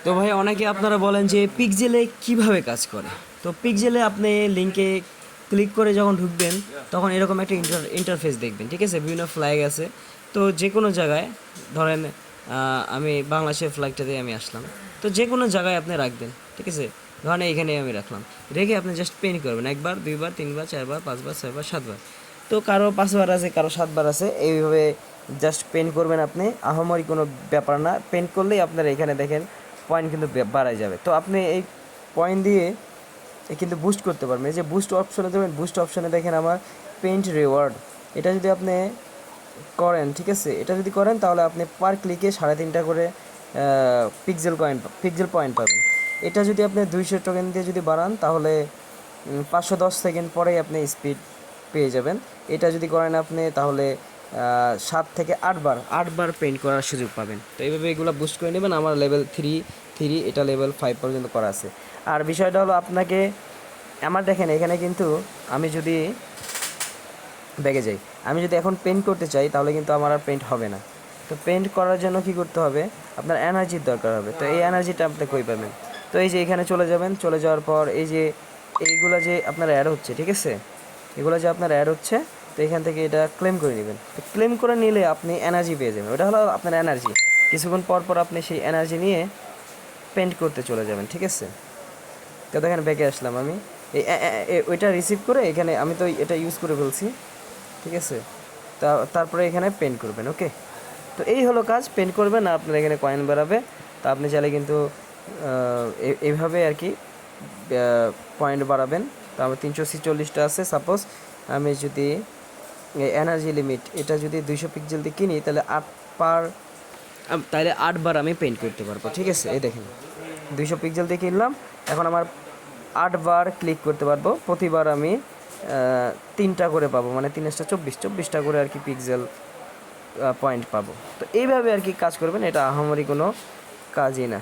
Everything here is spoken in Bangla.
তো ভাই অনেকে আপনারা বলেন যে পিক্সেলে কিভাবে কাজ করে। তো পিক্সেলে আপনি লিঙ্কে ক্লিক করে যখন ঢুকবেন তখন এরকম একটা ইন্টারফেস দেখবেন, ঠিক আছে। বিভিন্ন ফ্ল্যাগ আছে। তো যে কোনো জায়গায় ধরেন আমি বাংলাদেশের ফ্ল্যাগটাতে আমি আসলাম। তো যে কোনো জায়গায় আপনি রাখবেন, ঠিক আছে। ধরেন এইখানে আমি রাখলাম, রেখে আপনি জাস্ট পেন করবেন একবার, দুইবার, তিনবার, চারবার, পাঁচবার, ছয়বার, সাতবার। তো কারো 5 বার আছে, কারো 7 বার আছে। এইভাবে জাস্ট পেন করবেন আপনি, আহামরি কোনো ব্যাপার না। পেন করলেই আপনার এখানে দেখেন পয়েন্ট কিন্তু বাড়ায় যাবে। তো আপনি এই পয়েন্ট দিয়ে কিন্তু বুস্ট করতে পারবেন। এই যে বুস্ট অপশনে যাবেন, বুস্ট অপশনে দেখেন আমার পেইন্ট রিওয়ার্ড। এটা যদি আপনি করেন, ঠিক আছে, এটা যদি করেন তাহলে আপনি পার ক্লিকে 3.5 করে পিক্সেল পয়েন্ট পাবেন। এটা যদি আপনি 200 টোকেন দিয়ে যদি বাড়ান তাহলে 510 সেকেন্ড পরেই আপনি স্পিড পেয়ে যাবেন। এটা যদি করেন আপনি তাহলে 7 থেকে 8বার পেইন্ট করার সুযোগ পাবেন। তো এইভাবে এগুলো বুস্ট করে নেবেন। আমার লেভেল 3, এটা লেভেল 5 পর্যন্ত করা আছে। আর বিষয়টা হলো আপনাকে আমার দেখেন এখানে কিন্তু আমি যদি ব্যাগে যাই, আমি যদি এখন পেইন্ট করতে চাই তাহলে কিন্তু আমার আর পেইন্ট হবে না। তো পেইন্ট করার জন্য কি করতে হবে, আপনার এনার্জির দরকার হবে। তো এই এনার্জিটা আপনি কই পাবেন? তো এই যে এখানে চলে যাবেন, চলে যাওয়ার পর এই যে এইগুলো যে আপনার অ্যাড হচ্ছে, ঠিক আছে, এগুলো যে আপনার অ্যাড হচ্ছে, তো এখান থেকে এটা ক্লেম করে নেবেন। তো ক্লেম করে নিলে আপনি এনার্জি পেয়ে যাবেন। ওটা হলো আপনার এনার্জি। কিছুক্ষণ পর পর আপনি সেই এনার্জি নিয়ে পেইন্ট করতে চলে যাবেন, ঠিক আছে। তো দেখেন ব্যাকে আসলাম আমি, এই ওইটা রিসিভ করে এখানে আমি তো এটা ইউজ করে ফেলছি, ঠিক আছে। তারপরে এখানে পেন্ট করবেন, ওকে। তো এই হলো কাজ, পেন্ট করবেন আর আপনার এখানে কয়েন বাড়াবে। তো আপনি চাইলে কিন্তু এইভাবে আর কি পয়েন্ট বাড়াবেন। তো আমার 346টা আছে। সাপোজ আমি যদি এনার্জি লিমিট এটা যদি 200 পিক্সেল দিয়ে কিনি তাহলে 8বার আমি পেন্ট করতে পারবো, ঠিক আছে। এই দেখেন 200 পিক্সেল দিয়ে কিনলাম, এখন আমার 8বার ক্লিক করতে পারবো। প্রতিবার আমি 3টা করে পাবো, মানে 3টা 24টা করে আর কি পিক্সেল পয়েন্ট পাবো। তো এইভাবে আর কি কাজ করবেন, এটা আহামরি কোনো কাজই না।